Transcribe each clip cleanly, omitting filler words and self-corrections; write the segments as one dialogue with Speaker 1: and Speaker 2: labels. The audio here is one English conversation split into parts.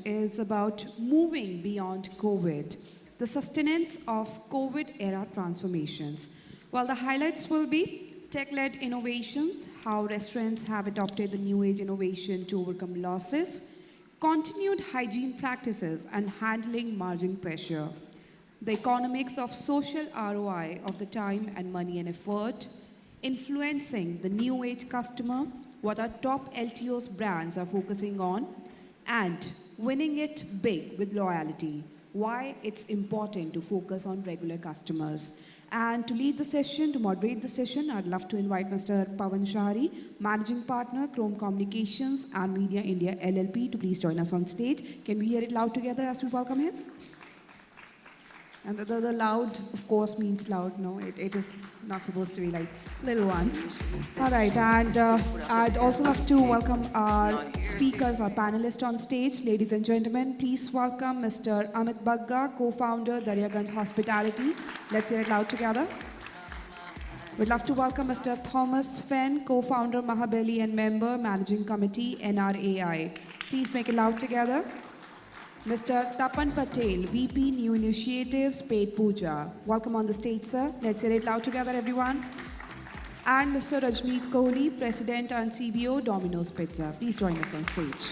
Speaker 1: is about moving beyond COVID, the sustenance of COVID-era transformations. While the highlights will be tech-led innovations, how restaurants have adopted the new age innovation to overcome losses, continued hygiene practices, and handling margin pressure, the economics of social ROI of the time and money and effort, influencing the new age customer, what our top LTOs brands are focusing on, and winning it big with loyalty, why it's important to focus on regular customers. And to lead the session, to moderate the session, I'd love to invite Mr. Pawan Shahri, Managing Partner, Chrome Communications and Media India LLP, to please join us on stage. Can we hear it loud together as we welcome him? And the loud, of course, means loud. No, it is not supposed to be like little ones. All right, and I'd also love to welcome our speakers, our panelists on stage. Ladies and gentlemen, please welcome Mr. Amit Bagga, co-founder, Daryaganj Hospitality. Let's hear it loud together. We'd love to welcome Mr. Thomas Fenn, co-founder, Mahabali, and member, Managing Committee, NRAI. Please make it loud together. Mr. Tapan Patel, VP New Initiatives, Paid Puja. Welcome on the stage, sir. Let's hear it loud together, everyone. And Mr. Rajneet Kohli, President and CBO, Domino's Pizza. Please join us on stage.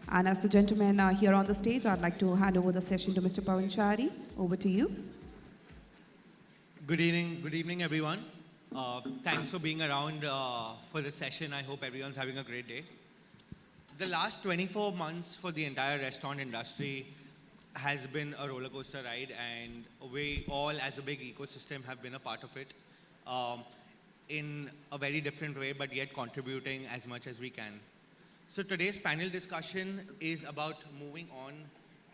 Speaker 1: And as the gentlemen are here on the stage, I'd like to hand over the session to Mr. Pawan Shahri. Over to you.
Speaker 2: Good evening, everyone. Thanks for being around for the session. I hope everyone's having a great day. The last 24 months for the entire restaurant industry has been a roller coaster ride, and we all as a big ecosystem have been a part of it in a very different way, but yet contributing as much as we can. So today's panel discussion is about moving on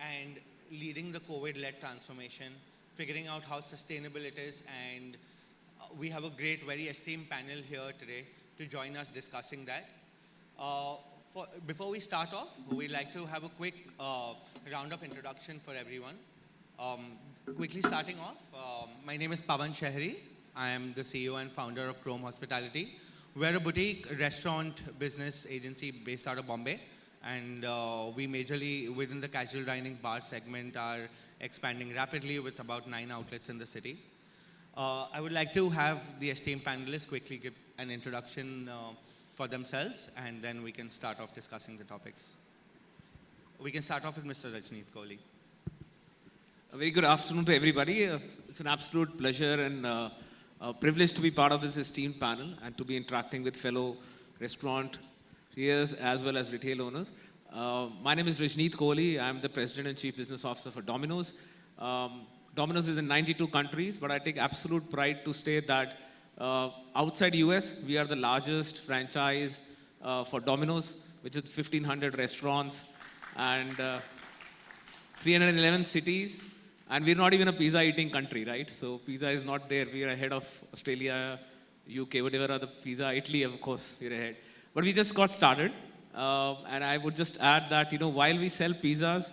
Speaker 2: and leading the COVID-led transformation, figuring out how sustainable it is, and we have a great, very esteemed panel here today to join us discussing that. Before we start off, we'd like to have a quick round of introduction for everyone. Quickly starting off, my name is Pawan Shahri. I am the CEO and founder of Chrome Hospitality. We're a boutique restaurant business agency based out of Bombay, and we majorly, within the casual dining bar segment, are expanding rapidly with about 9 outlets in the city. I would like to have the esteemed panelists quickly give an introduction for themselves, and then we can start off discussing the topics. We can start off with Mr. Rajneet Kohli.
Speaker 3: A very good afternoon to everybody. It's an absolute pleasure and a privilege to be part of this esteemed panel and to be interacting with fellow restaurateurs as well as retail owners. My name is Rajneet Kohli. I'm the President and Chief Business Officer for Domino's. Domino's is in 92 countries, but I take absolute pride to state that outside US, we are the largest franchise for Domino's, which is 1,500 restaurants and 311 cities. And we're not even a pizza eating country, right? So pizza is not there. We are ahead of Australia, UK, whatever other pizza, Italy, of course, we're ahead. But we just got started. And I would just add that, while we sell pizzas,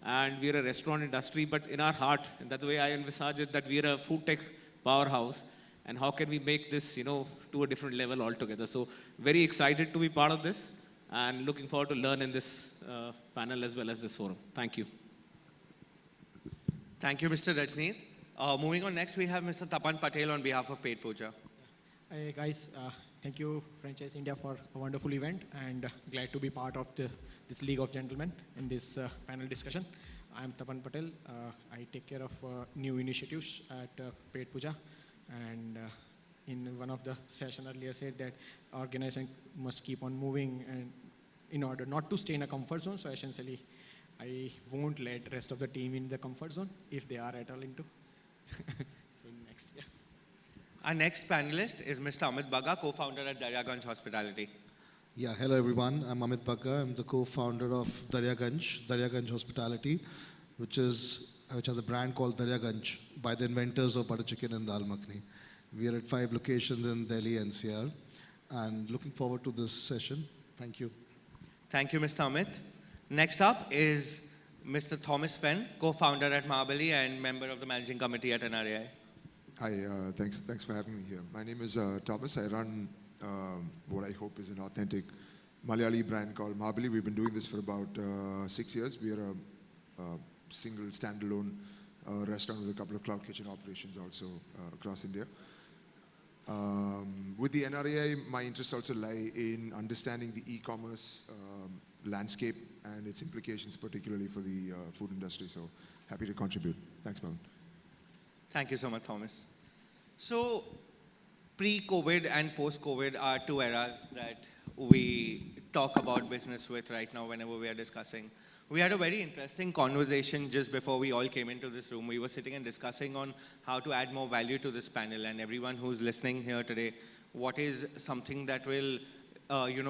Speaker 3: and we're a restaurant industry, but in our heart, and that's the way I envisage it, that we're a food tech powerhouse, and how can we make this, to a different level altogether. So very excited to be part of this, and looking forward to learn in this panel as well as this forum. Thank you.
Speaker 2: Thank you, Mr. Rajneet. Moving on next, we have Mr. Tapan Patel on behalf of Paid Puja.
Speaker 4: Hi guys, thank you Franchise India for a wonderful event, and glad to be part of this League of Gentlemen in this panel discussion. I am Tapan Patel. I take care of new initiatives at Paid Puja, and in one of the session earlier said that organization must keep on moving and in order not to stay in a comfort zone. So essentially, I won't let rest of the team in the comfort zone if they are at all into. So next, yeah.
Speaker 2: Our next panelist is Mr. Amit Bagga, co-founder at Daryaganj Hospitality.
Speaker 5: Yeah, hello everyone. I'm Amit Bagga. I'm the co-founder of Daryaganj Hospitality, which has a brand called Daryaganj by the inventors of butter chicken and dal makhani. We are at 5 locations in Delhi NCR, and looking forward to this session. Thank you.
Speaker 2: Thank you, Mr. Amit. Next up is Mr. Thomas Fenn, co-founder at Mahabali and member of the managing committee at NRAI.
Speaker 6: Hi, thanks for having me here. My name is Thomas. I run what I hope is an authentic Malayali brand called Mahabali. We've been doing this for about 6 years. We are a single standalone restaurant with a couple of cloud kitchen operations also across India. With the NRAI, my interests also lie in understanding the e-commerce landscape and its implications, particularly for the food industry. So happy to contribute. Thanks, Pawan.
Speaker 2: Thank you so much, Thomas. So, pre-COVID and post-COVID are two eras that we talk about business with right now whenever we are discussing. We had a very interesting conversation just before we all came into this room. We were sitting and discussing on how to add more value to this panel, and everyone who's listening here today, what is something that will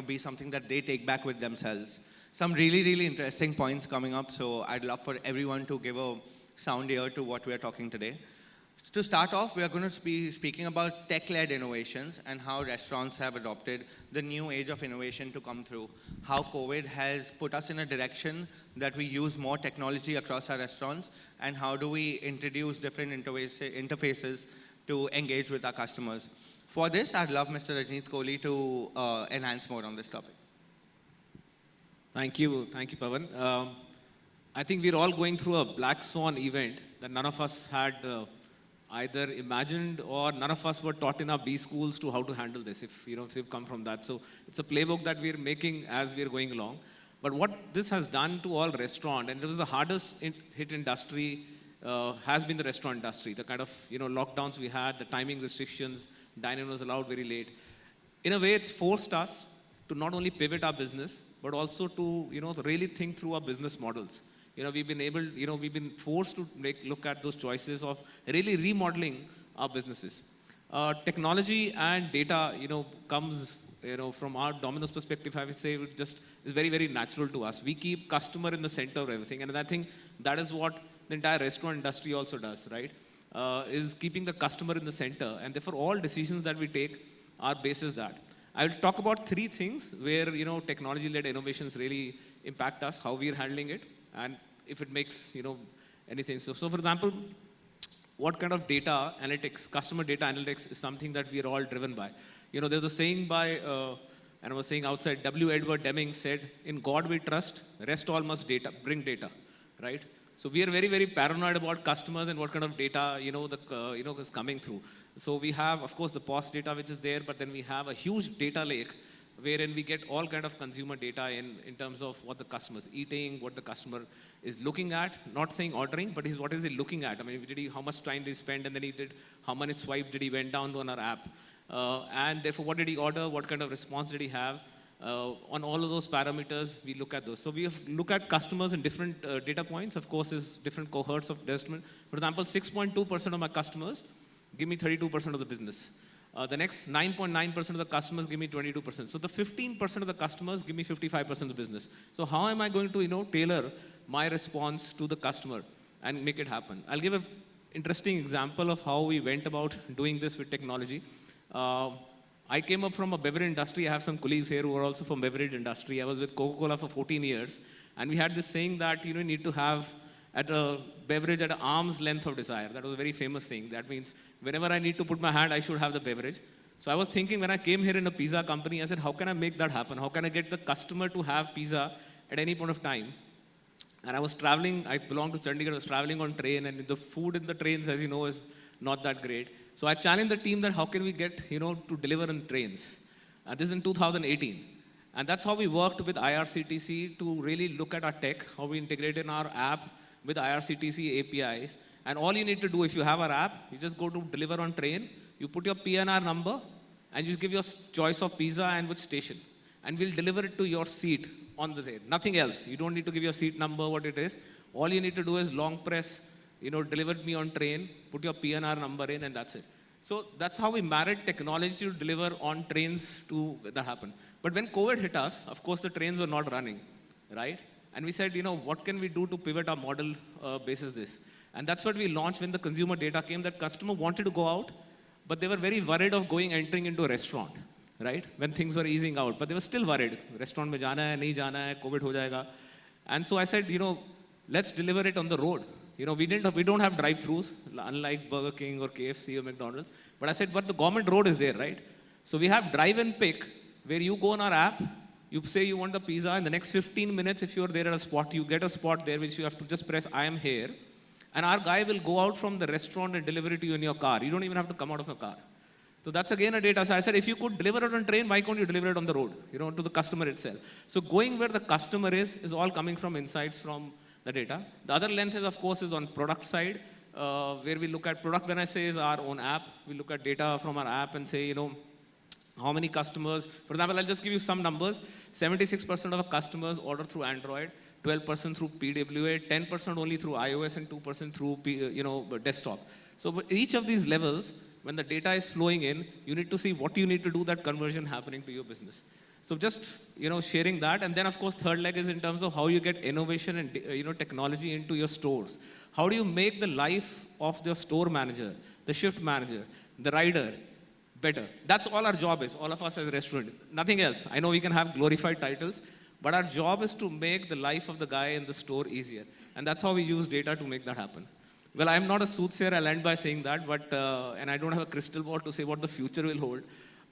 Speaker 2: be something that they take back with themselves. Some really, really interesting points coming up, so I'd love for everyone to give a sound ear to what we're talking today. To start off, we are going to be speaking about tech-led innovations and how restaurants have adopted the new age of innovation to come through. How COVID has put us in a direction that we use more technology across our restaurants, and how do we introduce different interfaces to engage with our customers. For this, I'd love Mr. Rajneet Kohli to enhance more on this topic.
Speaker 3: Thank you, Pawan. I think we're all going through a black swan event that none of us had either imagined, or none of us were taught in our B schools to how to handle this, if you've come from that. So it's a playbook that we're making as we're going along. But what this has done to all restaurant, and it was the hardest hit industry, has been the restaurant industry. The kind of lockdowns we had, the timing restrictions, dine-in was allowed very late. In a way, it's forced us to not only pivot our business, but also to really think through our business models. We've been forced to look at those choices of really remodeling our businesses. Technology and data, comes, from our Domino's perspective, I would say it just is very, very natural to us. We keep customer in the center of everything, and I think that is what the entire restaurant industry also does, right? Is keeping the customer in the center, and therefore all decisions that we take are basis that. I will talk about three things where technology-led innovations really impact us, how we are handling it, and if it makes any sense. So for example, what kind of data analytics, customer data analytics, is something that we are all driven by. There's a saying by, and I was saying outside, W. Edward Deming said, "In God we trust, rest all must bring data," right? So we are very, very paranoid about customers and what kind of data is coming through. So we have, of course, the POS data which is there, but then we have a huge data lake wherein we get all kind of consumer data in terms of what the customer is eating, what the customer is looking at, not saying ordering, but what is he looking at? I mean, how much time did he spend, and then how many swipes did he went down on our app? And therefore, what did he order? What kind of response did he have? On all of those parameters, we look at those. So we look at customers in different data points. Of course, is different cohorts of investment. For example, 6.2% of my customers give me 32% of the business. The next 9.9% of the customers give me 22%. So the 15% of the customers give me 55% of the business. So how am I going to tailor my response to the customer and make it happen? I'll give an interesting example of how we went about doing this with technology. I came up from a beverage industry. I have some colleagues here who are also from beverage industry. I was with Coca-Cola for 14 years. And we had this saying that you need to have at a beverage at an arm's length of desire. That was a very famous thing. That means whenever I need to put my hand, I should have the beverage. So I was thinking when I came here in a pizza company, I said, how can I make that happen? How can I get the customer to have pizza at any point of time? And I was traveling, I belong to Chandigarh, I was traveling on train, and the food in the trains, as you know, is not that great. So I challenged the team that how can we get, to deliver in trains? This is in 2018. And that's how we worked with IRCTC to really look at our tech, how we integrated in our app with IRCTC APIs. And all you need to do, if you have our app, you just go to deliver on train, you put your PNR number, and you give your choice of pizza and which station. And we'll deliver it to your seat on the train. Nothing else. You don't need to give your seat number, what it is. All you need to do is long press, deliver me on train, put your PNR number in, and that's it. So that's how we married technology to deliver on trains to that happen. But when COVID hit us, of course, the trains were not running, right? And we said, what can we do to pivot our model basis this? And that's what we launched when the consumer data came, that customer wanted to go out, but they were very worried of entering into a restaurant, right? When things were easing out, but they were still worried. Restaurant mein jana hai, nahi jana hai, COVID ho jayega. And so I said, let's deliver it on the road. We don't have drive-throughs, unlike Burger King or KFC or McDonald's. But I said, but the government road is there, right? So we have drive and pick, where you go on our app, you say you want the pizza, in the next 15 minutes, if you're there at a spot, you get a spot there which you have to just press, I am here. And our guy will go out from the restaurant and deliver it to you in your car. You don't even have to come out of the car. So that's again a data. So I said, if you could deliver it on train, why can't you deliver it on the road, to the customer itself? So going where the customer is all coming from insights from the data. The other length is, of course, is on product side, where we look at product, when I say is our own app. We look at data from our app and say, how many customers, for example, I'll just give you some numbers. 76% of our customers order through Android, 12% through PWA, 10% only through iOS, and 2% through desktop. So for each of these levels, when the data is flowing in, you need to see what you need to do that conversion happening to your business. So just sharing that, and then of course third leg is in terms of how you get innovation and technology into your stores. How do you make the life of the store manager, the shift manager, the rider better? That's all our job is, all of us as a restaurant, nothing else. I know we can have glorified titles, but our job is to make the life of the guy in the store easier. And that's how we use data to make that happen. Well, I'm not a soothsayer, I'll end by saying that, but, and I don't have a crystal ball to say what the future will hold.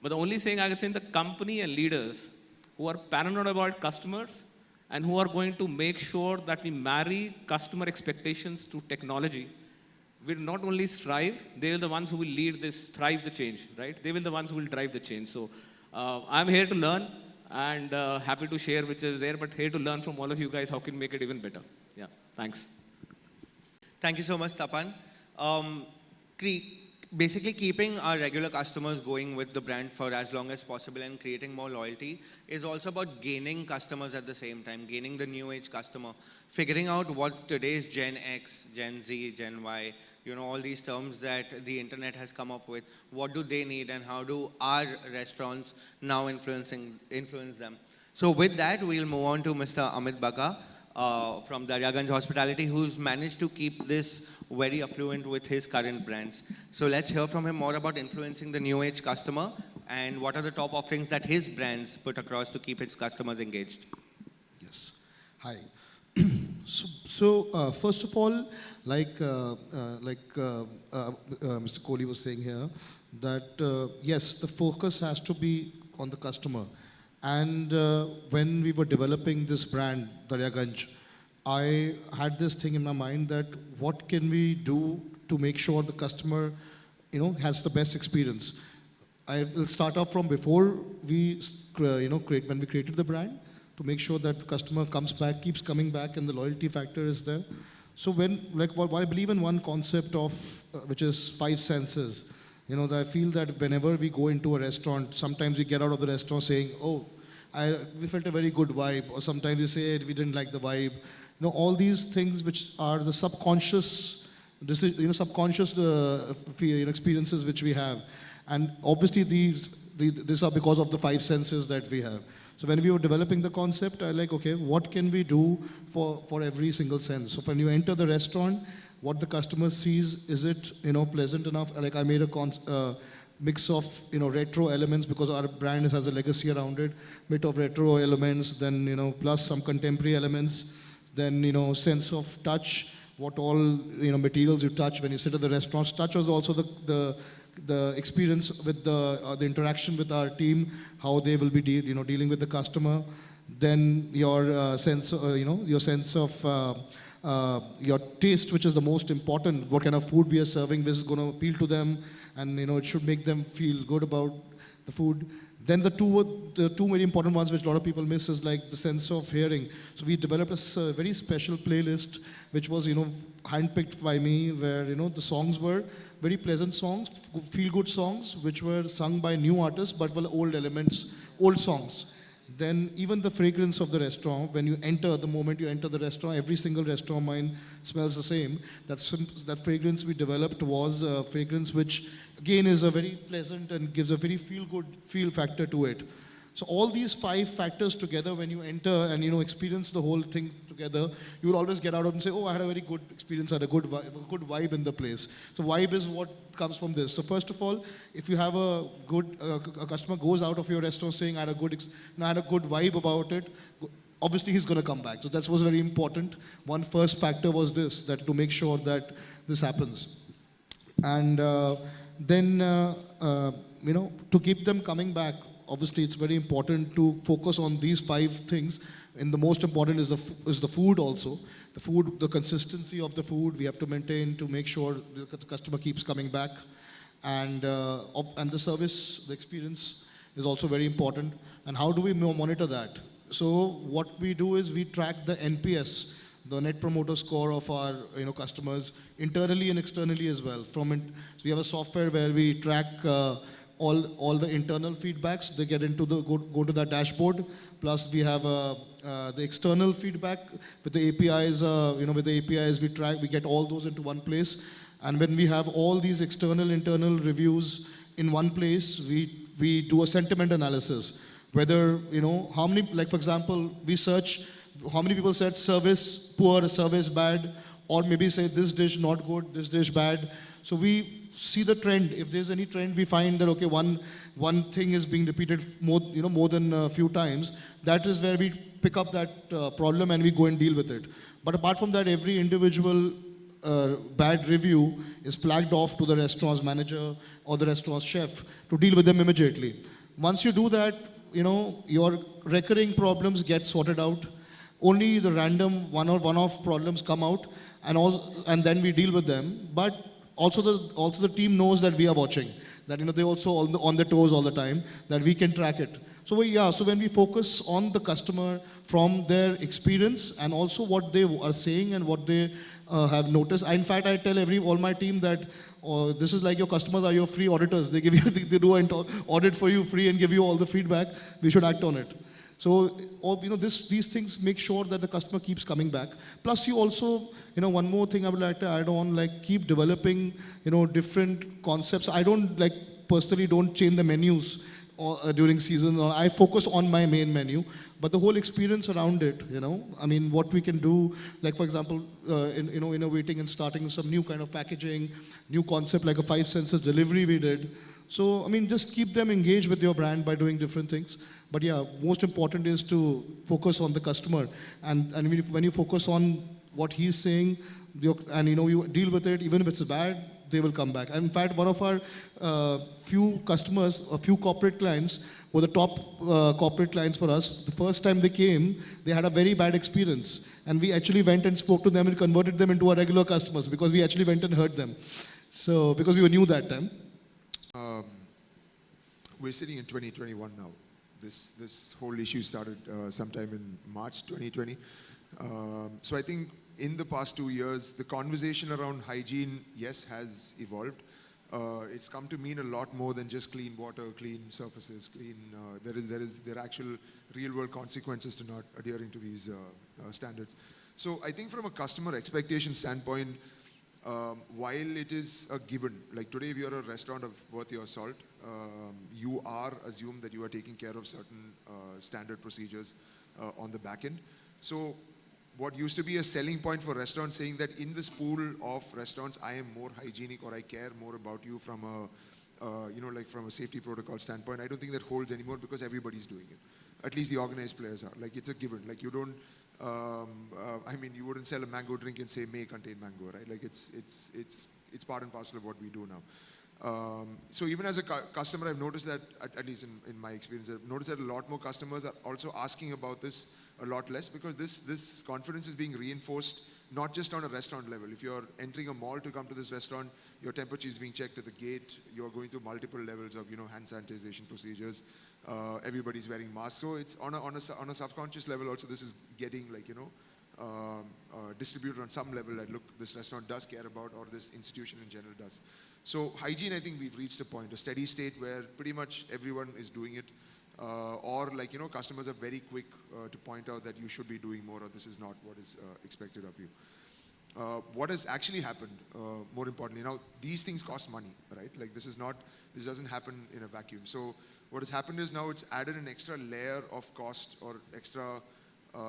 Speaker 3: But the only thing I can say in the company and leaders who are paranoid about customers and who are going to make sure that we marry customer expectations to technology, will not only strive, they are the ones who will lead this, thrive the change, right? They will be the ones who will drive the change. So I'm here to learn and happy to share which is there, but here to learn from all of you guys how can make it even better. Yeah, thanks.
Speaker 2: Thank you so much, Tapan. Basically, keeping our regular customers going with the brand for as long as possible and creating more loyalty is also about gaining customers at the same time, gaining the new age customer, figuring out what today's Gen X, Gen Z, Gen Y, all these terms that the internet has come up with, what do they need and how do our restaurants now influence them. So with that, we'll move on to Mr. Amit Baka from Daryaganj Hospitality, who's managed to keep this very affluent with his current brands. So let's hear from him more about influencing the new age customer and what are the top offerings that his brands put across to keep its customers engaged.
Speaker 5: Yes. Hi. So first of all, like Mr. Kohli was saying here, that yes, the focus has to be on the customer. And when we were developing this brand, Daryaganj, I had this thing in my mind that what can we do to make sure the customer, has the best experience. I will start off from before we, when we created the brand, to make sure that the customer comes back, keeps coming back, and the loyalty factor is there. So I believe in one concept of, which is 5 senses. I feel that whenever we go into a restaurant, sometimes we get out of the restaurant saying, oh, we felt a very good vibe, or sometimes we say we didn't like the vibe. All these things which are the subconscious, subconscious experiences which we have. And obviously these are because of the 5 senses that we have. So when we were developing the concept, I okay, what can we do for every single sense? So when you enter the restaurant, what the customer sees, is it, pleasant enough? Like I made a mix of, retro elements because our brand has a legacy around it, bit of retro elements, then, plus some contemporary elements, then, sense of touch, what all, materials you touch when you sit at the restaurants. Touch was also the experience with the interaction with our team, how they will be dealing with the customer. Then your sense, your sense of your taste, which is the most important. What kind of food we are serving, this is going to appeal to them, and it should make them feel good about the food. Then the two very important ones which a lot of people miss is like the sense of hearing. So we developed a very special playlist which was handpicked by me, where the songs were very pleasant songs, feel-good songs, which were sung by new artists but were old elements, old songs. Then even the fragrance of the restaurant, when you enter, the moment you enter the restaurant, every single restaurant mine smells the same. That fragrance we developed was a fragrance which again is a very pleasant and gives a very feel-good feel factor to it. So all these 5 factors together, when you enter and experience the whole thing together, you will always get out of and say, oh, I had a very good experience, I had a good vibe in the place. So vibe is what comes from this. So first of all, if you have a good, a customer goes out of your restaurant saying, I had a good vibe about it, obviously he's going to come back. So that was very important. One first factor was this, that to make sure that this happens. And then, to keep them coming back, obviously it's very important to focus on these 5 things. And the most important is the food also. The food, the consistency of the food we have to maintain to make sure the customer keeps coming back. And the service, the experience is also very important. And how do we monitor that? So what we do is we track the NPS, the Net Promoter Score of our customers internally and externally as well. So we have a software where we track all the internal feedbacks. They get into go to the dashboard. Plus we have the external feedback with the APIs. With the APIs we get all those into one place. And when we have all these internal reviews in one place, we do a sentiment analysis. Whether, how many, like for example, we search how many people said service poor, service bad, or maybe say this dish not good, this dish bad. So we see the trend. If there's any trend, we find that, okay, one thing is being repeated more than a few times. That is where we pick up that problem and we go and deal with it. But apart from that, every individual bad review is flagged off to the restaurant's manager or the restaurant's chef to deal with them immediately. Once you do that, your recurring problems get sorted out. Only the random one-off problems come out, and then we deal with them. But also the team knows that we are watching, that they also on their toes all the time, that we can track it. So when we focus on the customer from their experience and also what they are saying and what they have noticed. In fact, I tell all my team that this is like your customers are your free auditors. They give you, they do an audit for you free and give you all the feedback. We should act on it. So, these things make sure that the customer keeps coming back. Plus, you also, one more thing I would like to add on, like keep developing, different concepts. I personally don't change the menus during season. I focus on my main menu, but the whole experience around it, what we can do, like for example, innovating and starting some new kind of packaging, new concept like a 5 senses delivery we did. So, just keep them engaged with your brand by doing different things. But yeah, most important is to focus on the customer. And when you focus on what he's saying, and you deal with it, even if it's bad, they will come back. And in fact, one of our few customers, a few corporate clients, were the top corporate clients for us. The first time they came, they had a very bad experience. And we actually went and spoke to them and converted them into our regular customers because we actually went and heard them. So, because we were new that time.
Speaker 6: We're sitting in 2021 now. This whole issue started sometime in March 2020. So I think in the past 2 years, the conversation around hygiene, yes, has evolved. It's come to mean a lot more than just clean water, clean surfaces, clean. There are actual real-world consequences to not adhering to these standards. So I think from a customer expectation standpoint, while it is a given, like today if you're a restaurant of worth your salt, you are assumed that you are taking care of certain standard procedures on the back end. So what used to be a selling point for restaurants, saying that in this pool of restaurants, I am more hygienic or I care more about you from a, from a safety protocol standpoint, I don't think that holds anymore because everybody's doing it. At least the organized players are. Like it's a given. Like you don't, you wouldn't sell a mango drink and say may contain mango, right? Like it's part and parcel of what we do now. So even as a customer, I've noticed that, at least in my experience, I've noticed that a lot more customers are also asking about this a lot less because this confidence is being reinforced not just on a restaurant level. If you're entering a mall to come to this restaurant, your temperature is being checked at the gate. You're going through multiple levels of hand sanitization procedures. Everybody's wearing masks. So it's on a subconscious level also. This is getting distributed on some level that look, this restaurant does care about, or this institution in general does. So hygiene, I think we've reached a point, a steady state where pretty much everyone is doing it. Customers are very quick to point out that you should be doing more or this is not what is expected of you. What has actually happened, more importantly, now these things cost money, right? Like this doesn't happen in a vacuum. So what has happened is now it's added an extra layer of cost or extra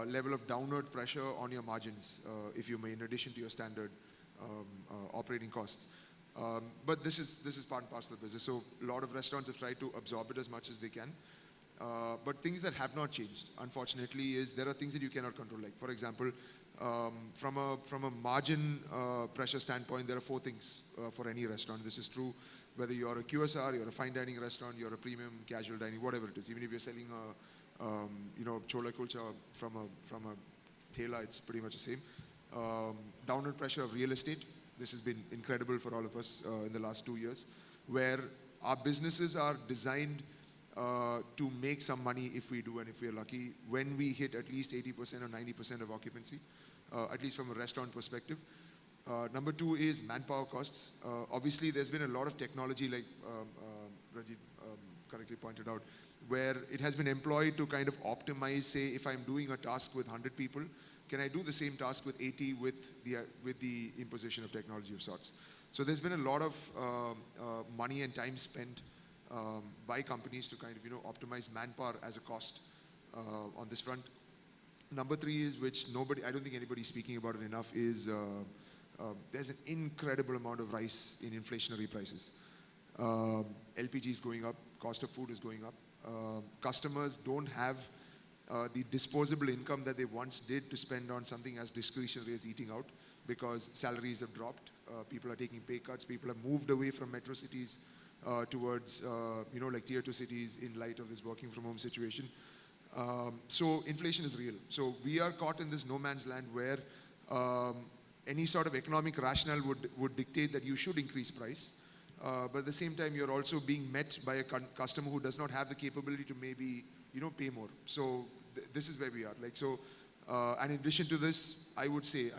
Speaker 6: level of downward pressure on your margins, if you may, in addition to your standard operating costs. But this is part and parcel of the business. So a lot of restaurants have tried to absorb it as much as they can. But things that have not changed, unfortunately, is there are things that you cannot control. Like, for example, from a margin pressure standpoint, there are 4 things for any restaurant. This is true Whether you're a QSR, you're a fine dining restaurant, you're a premium casual dining, whatever it is. Even if you're selling chola kulcha from a thela, it's pretty much the same. Downward pressure of real estate. This has been incredible for all of us in the last 2 years, where our businesses are designed to make some money if we do and if we are lucky, when we hit at least 80% or 90% of occupancy, at least from a restaurant perspective. Number two is manpower costs. Obviously, there's been a lot of technology, like Rajit correctly pointed out, where it has been employed to kind of optimize, say, if I'm doing a task with 100 people, can I do the same task with 80 with the imposition of technology of sorts? So there's been a lot of money and time spent by companies to kind of, optimize manpower as a cost on this front. Number three is, which I don't think anybody's speaking about it enough, is there's an incredible amount of rise in inflationary prices. LPG is going up, cost of food is going up. Customers don't have the disposable income that they once did to spend on something as discretionary as eating out, because salaries have dropped, people are taking pay cuts, people have moved away from metro cities towards, like tier 2 cities in light of this working from home situation. So inflation is real. So we are caught in this no man's land where any sort of economic rationale would dictate that you should increase price. But at the same time, you're also being met by a customer who does not have the capability to maybe, pay more. So this is where we are. And in addition to this, I would say,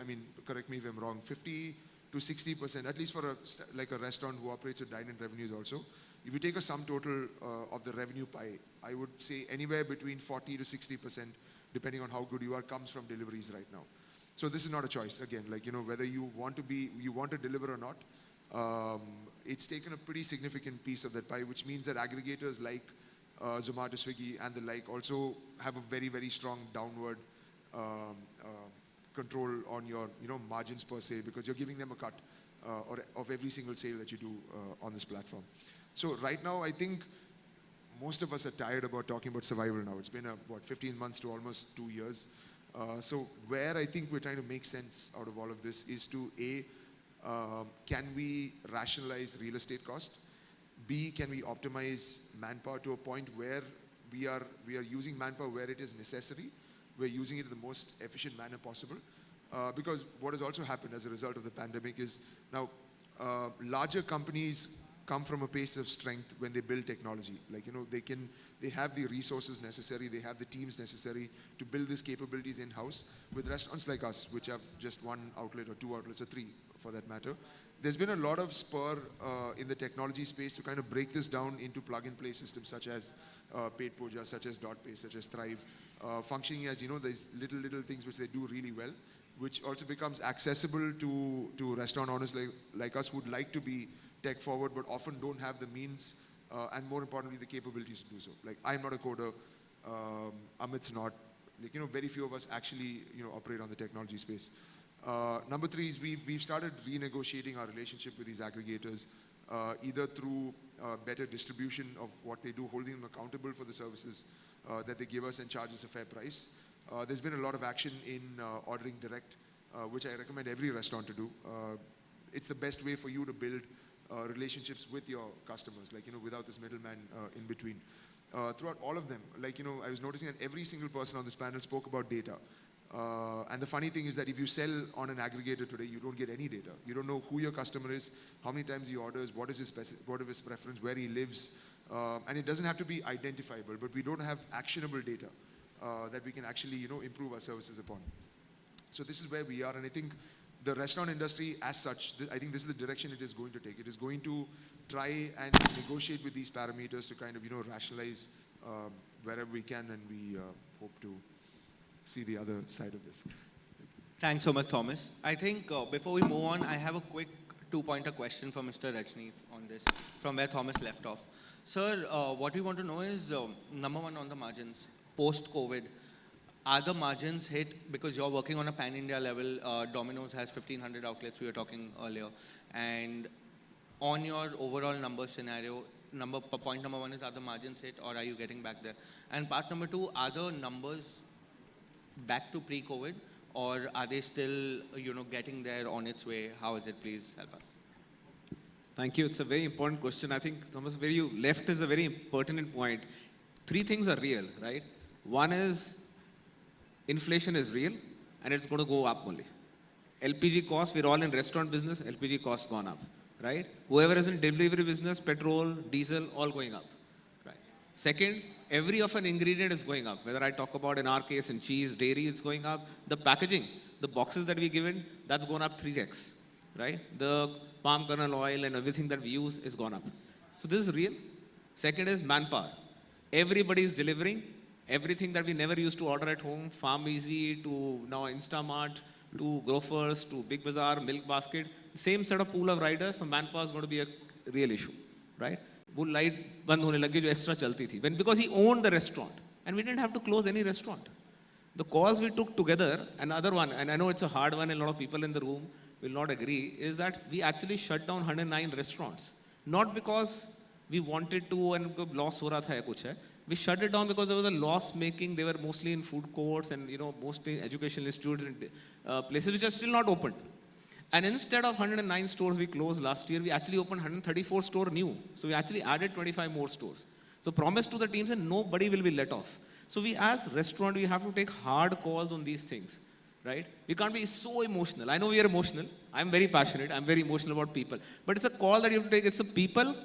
Speaker 6: correct me if I'm wrong, 50 to 60%, at least for a restaurant who operates with dine-in revenues also. If you take a sum total of the revenue pie, I would say anywhere between 40 to 60%, depending on how good you are, comes from deliveries right now. So this is not a choice. Again, whether you want to deliver or not, it's taken a pretty significant piece of that pie, which means that aggregators like Zomato, Swiggy, and the like also have a very, very strong downward control on your margins per se, because you're giving them a cut of every single sale that you do on this platform. So right now, I think most of us are tired about talking about survival now. It's been 15 months to almost 2 years. So where I think we're trying to make sense out of all of this is to can we rationalize real estate cost? B, can we optimize manpower to a point where we are using manpower where it is necessary? We're using it in the most efficient manner possible. Because what has also happened as a result of the pandemic is now larger companies come from a place of strength when they build technology. They have the resources necessary, they have the teams necessary to build these capabilities in-house. With restaurants like us, which have just one outlet or two outlets or three for that matter, there's been a lot of spur in the technology space to kind of break this down into plug-and-play systems such as Paid Puja, such as DotPay, such as Thrive, functioning as, these little things which they do really well, which also becomes accessible to restaurant owners like us who would like to be tech forward but often don't have the means and more importantly the capabilities to do so. I'm not a coder, Amit's not, very few of us actually operate on the technology space. Number three is we've started renegotiating our relationship with these aggregators, either through better distribution of what they do, holding them accountable for the services that they give us and charge us a fair price. There's been a lot of action in ordering direct, which I recommend every restaurant to do. It's the best way for you to build relationships with your customers, without this middleman in between. Throughout all of them, I was noticing that every single person on this panel spoke about data. And the funny thing is that if you sell on an aggregator today, you don't get any data. You don't know who your customer is, how many times he orders, what is his preference, where he lives. And it doesn't have to be identifiable, but we don't have actionable data that we can actually improve our services upon. So this is where we are, and I think the restaurant industry as such, I think this is the direction it is going to take. It is going to try and negotiate with these parameters to kind of rationalize wherever we can, and we hope to see the other side of this.
Speaker 2: Thanks so much, Thomas. I think before we move on, I have a quick two-pointer question for Mr. Rajni on this, from where Thomas left off. Sir, what we want to know is, number one, on the margins, post-COVID, are the margins hit, because you're working on a pan-India level, Domino's has 1,500 outlets, we were talking earlier, and on your overall number scenario, point number one is, are the margins hit or are you getting back there? And part number two, are the numbers back to pre-COVID, or are they still, getting there on its way? How is it? Please help us.
Speaker 3: Thank you. It's a very important question. I think, Thomas, where you left is a very pertinent point. Three things are real, right? One is inflation is real and it's going to go up only. LPG costs, we're all in restaurant business, LPG costs gone up, right? Whoever is in delivery business, petrol, diesel, all going up, right? Second, every of an ingredient is going up. Whether I talk about, in our case, in cheese, dairy, it's going up. The packaging, the boxes that we given, that's gone up 3x, right? The palm kernel oil and everything that we use is gone up. So this is real. Second is manpower. Everybody is delivering everything that we never used to order at home, Farm Easy to now Instamart, to Grofers, to Big Bazaar, Milk Basket. Same set of pool of riders, so manpower is going to be a real issue, right? वो light बंद होने लगी जो extra चलती थी. Because he owned the restaurant and we didn't have to close any restaurant. The calls we took together, another one, and I know it's a hard one and a lot of people in the room will not agree, is that we actually shut down 109 restaurants. Not because we wanted to and loss हो रहा था या कुछ है. We shut it down because there was a loss making. They were mostly in food courts and mostly educational institutes and places which are still not opened. And instead of 109 stores we closed last year, we actually opened 134 store new. So we actually added 25 more stores. So promise to the teams and nobody will be let off. So we as restaurant, we have to take hard calls on these things, right? We can't be so emotional. I know we are emotional. I'm very passionate. I'm very emotional about people. But it's a call that you have to take. It's the people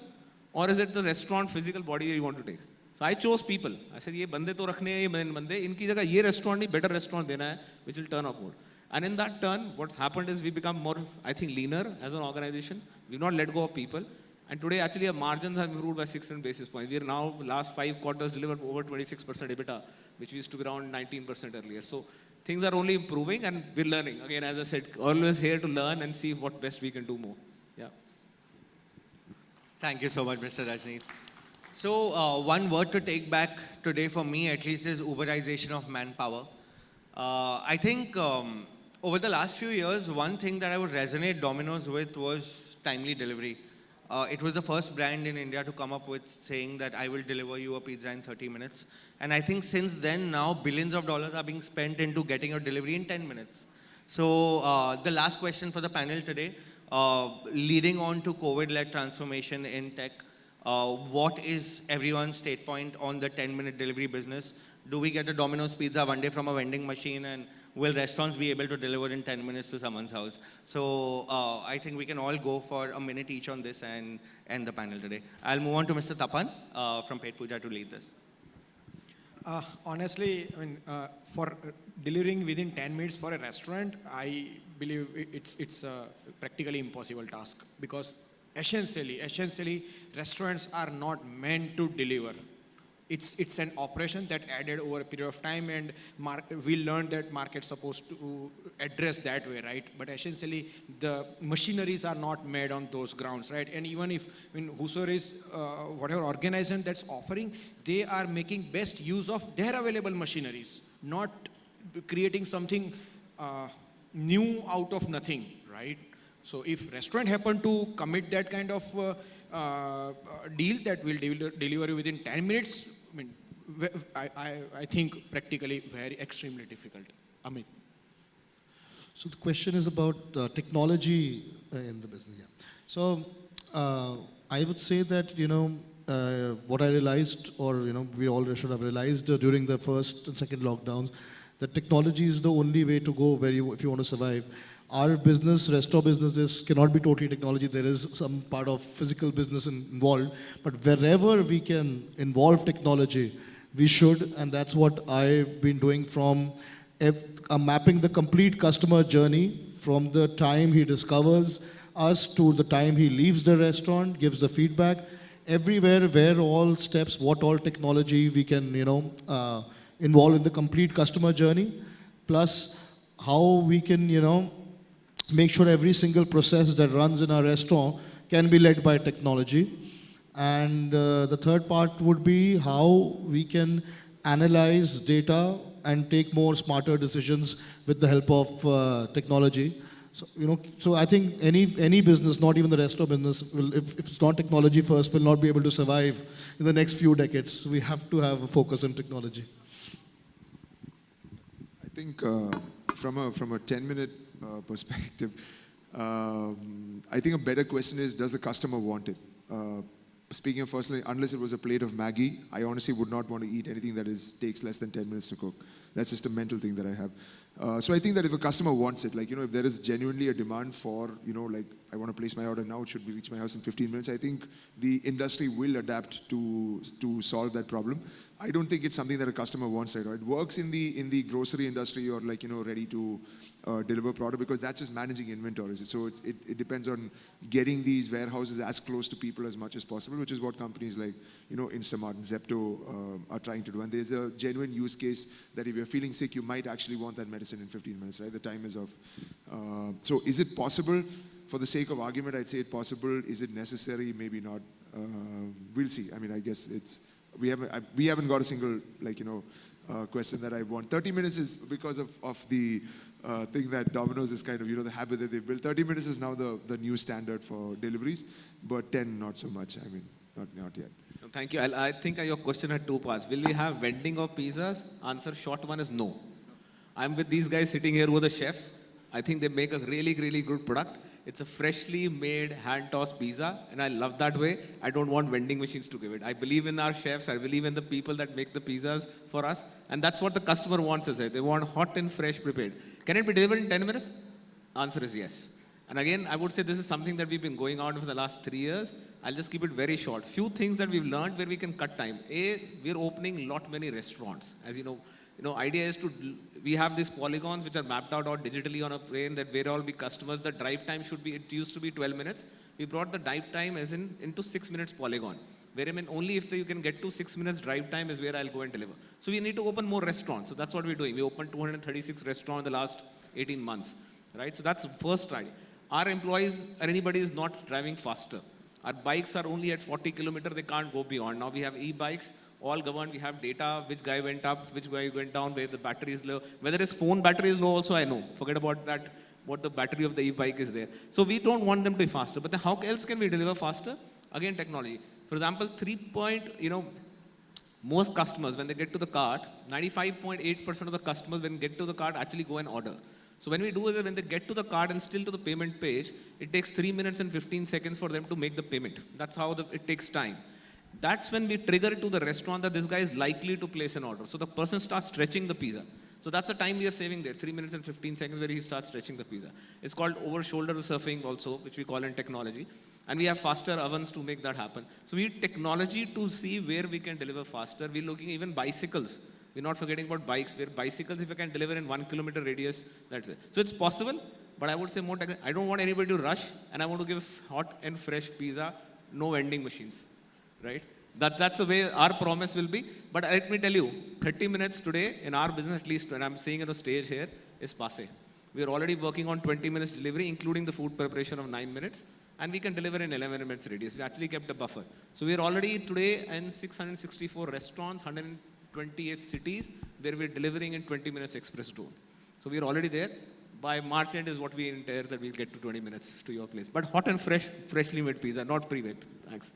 Speaker 3: or is it the restaurant physical body you want to take? So I chose people. I said, ये बंदे तो रखने हैं, ये बंदे, इनकी जगह ये restaurant नहीं, better restaurant देना है, which will turn up more. And in that turn, what's happened is we become more, I think, leaner as an organization. We've not let go of people. And today, actually, our margins have improved by 600 basis points. We are now, last 5 quarters, delivered over 26% EBITDA, which used to be around 19% earlier. So things are only improving and we're learning. Again, as I said, always here to learn and see what best we can do more. Yeah.
Speaker 2: Thank you so much, Mr. Rajneet. So one word to take back today for me at least is Uberization of manpower. I think over the last few years, one thing that I would resonate Domino's with was timely delivery. It was the first brand in India to come up with saying that I will deliver you a pizza in 30 minutes. And I think since then now billions of dollars are being spent into getting your delivery in 10 minutes. So the last question for the panel today, leading on to COVID-led transformation in tech, what is everyone's state point on the 10-minute delivery business? Do we get a Domino's pizza one day from a vending machine, and will restaurants be able to deliver in 10 minutes to someone's house? So I think we can all go for a minute each on this and end the panel today. I'll move on to Mr. Tapan from Pet Puja to lead this.
Speaker 4: Honestly, I mean, for delivering within 10 minutes for a restaurant, I believe it's a practically impossible task because essentially, restaurants are not meant to deliver. It's an operation that added over a period of time, and we learned that market's supposed to address that way, right? But essentially, the machineries are not made on those grounds, right? And even if, whosoever is, whatever organization that's offering, they are making best use of their available machineries, not creating something new out of nothing, right? So if restaurant happen to commit that kind of deal that will deliver you within 10 minutes, I think practically very extremely difficult. Amit.
Speaker 5: So the question is about technology in the business. Yeah. So I would say that what I realized, or we all should have realized during the first and second lockdowns, that technology is the only way to go if you want to survive. Our business, restaurant businesses cannot be totally technology. There is some part of physical business involved, but wherever we can involve technology, we should, and that's what I've been doing from mapping the complete customer journey from the time he discovers us to the time he leaves the restaurant, gives the feedback, everywhere, where all steps, what all technology we can, involve in the complete customer journey, plus how we can, make sure every single process that runs in our restaurant can be led by technology. And the third part would be how we can analyze data and take more smarter decisions with the help of technology. So, so I think any business, not even the restaurant business, if it's not technology first, will not be able to survive in the next few decades. So we have to have a focus on technology.
Speaker 6: I think from a 10-minute perspective, I think a better question is, does the customer want it? Speaking of personally, unless it was a plate of Maggi, I honestly would not want to eat anything that takes less than 10 minutes to cook. That's just a mental thing that I have. So I think that if a customer wants it, like, you know, if there is genuinely a demand for, you know, like, I want to place my order now, it should reach my house in 15 minutes, I think the industry will adapt to solve that problem. I don't think it's something that a customer wants right now. It works in the grocery industry or, like, you know, ready to deliver product, because that's just managing inventories. So it depends on getting these warehouses as close to people as much as possible, which is what companies like, you know, Instamart and Zepto are trying to do. And there's a genuine use case that if you're feeling sick, you might actually want that medicine in 15 minutes, right? The time is off. So is it possible? For the sake of argument, I'd say it's possible. Is it necessary? Maybe not. We'll see. I mean, I guess we haven't got a single, like, you know, question that I want. 30 minutes is because of the thing that Domino's is kind of, you know, the habit that they've built. 30 minutes is now the new standard for deliveries, but 10 not so much. I mean, not yet.
Speaker 3: Thank you. I think your question had two parts. Will we have vending of pizzas? Answer short one is no. I'm with these guys sitting here who are the chefs. I think they make a really, really good product. It's a freshly made hand-tossed pizza, and I love that way. I don't want vending machines to give it. I believe in our chefs. I believe in the people that make the pizzas for us, and that's what the customer wants, is it. They want hot and fresh prepared. Can it be delivered in 10 minutes? Answer is yes. And again, I would say this is something that we've been going on for the last 3 years. I'll just keep it very short. Few things that we've learned where we can cut time. A, we're opening many restaurants. As you know, idea is we have these polygons which are mapped out digitally on a plane that where all be customers. The drive time it used to be 12 minutes. We brought the drive time into 6 minutes polygon. Where I mean, only if you can get to 6 minutes drive time is where I'll go and deliver. So we need to open more restaurants. So that's what we're doing. We opened 236 restaurants in the last 18 months, right? So that's the first idea. Our employees or anybody is not driving faster. Our bikes are only at 40 kilometers. They can't go beyond. Now we have e-bikes, all governed. We have data, which guy went up, which guy went down, where the battery is low. Whether his phone battery is low also, I know. Forget about that, what the battery of the e-bike is there. So we don't want them to be faster. But then how else can we deliver faster? Again, technology. For example, most customers, when they get to the cart, 95.8% of the customers, when they get to the cart, actually go and order. So when we do is when they get to the card and still to the payment page, it takes 3 minutes and 15 seconds for them to make the payment. That's how it takes time. That's when we trigger to the restaurant that this guy is likely to place an order. So the person starts stretching the pizza. So that's the time we are saving there, 3 minutes and 15 seconds where he starts stretching the pizza. It's called over-shoulder surfing also, which we call in technology. And we have faster ovens to make that happen. So we need technology to see where we can deliver faster. We're looking even bicycles. We're not forgetting about bikes, where bicycles, if you can deliver in 1 kilometer radius, that's it. So it's possible, but I would say more technical. I don't want anybody to rush, and I want to give hot and fresh pizza, no vending machines, right? That's the way our promise will be. But let me tell you, 30 minutes today, in our business at least, when I'm seeing on a stage here, is passé. We are already working on 20 minutes delivery, including the food preparation of 9 minutes, and we can deliver in 11 minutes radius. We actually kept a buffer. So we are already today in 664 restaurants, 128 cities, where we're delivering in 20 minutes express drone. So we're already there. By March end is what we intend that we'll get to 20 minutes to your place. But hot and freshly made pizza, not pre-baked. Thanks.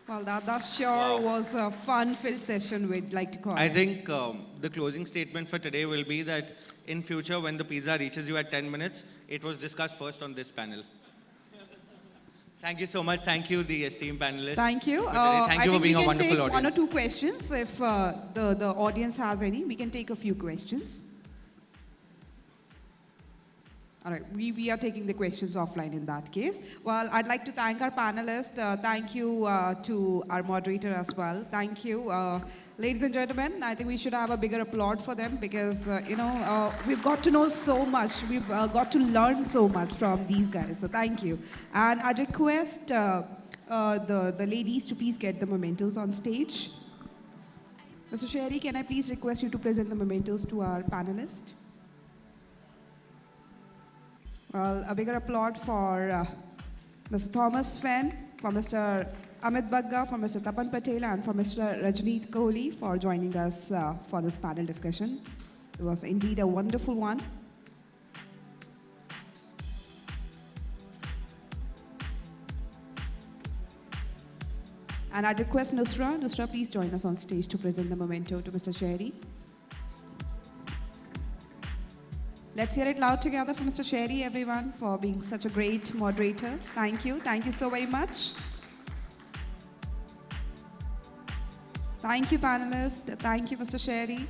Speaker 1: Well, that sure was a fun-filled session, we'd like to call
Speaker 2: I
Speaker 1: it.
Speaker 2: think the closing statement for today will be that in future, when the pizza reaches you at 10 minutes, it was discussed first on this panel. Thank you so much. Thank you, the esteemed panelists.
Speaker 1: Thank you.
Speaker 2: Thank you for being a wonderful
Speaker 1: I think we can take
Speaker 2: audience.
Speaker 1: one or two questions if the audience has any. We can take a few questions. All right, we are taking the questions offline in that case. Well, I'd like to thank our panelists. Thank you to our moderator as well. Thank you. Ladies and gentlemen, I think we should have a bigger applaud for them because, we've got to know so much. We've got to learn so much from these guys. So thank you. And I request the ladies to please get the mementos on stage. Mr. Sherry, can I please request you to present the mementos to our panelists? Well, a bigger applaud for Mr. Thomas Fenn, for Mr. Amit Bagga, for Mr. Tapan Patel, and for Mr. Rajneet Kohli for joining us for this panel discussion. It was indeed a wonderful one. And I'd request Nusra. Nusra, please join us on stage to present the memento to Mr. Sherry. Let's hear it loud together for Mr. Sherry, everyone, for being such a great moderator. Thank you. Thank you so very much. Thank you, panelists. Thank you, Mr. Sherry.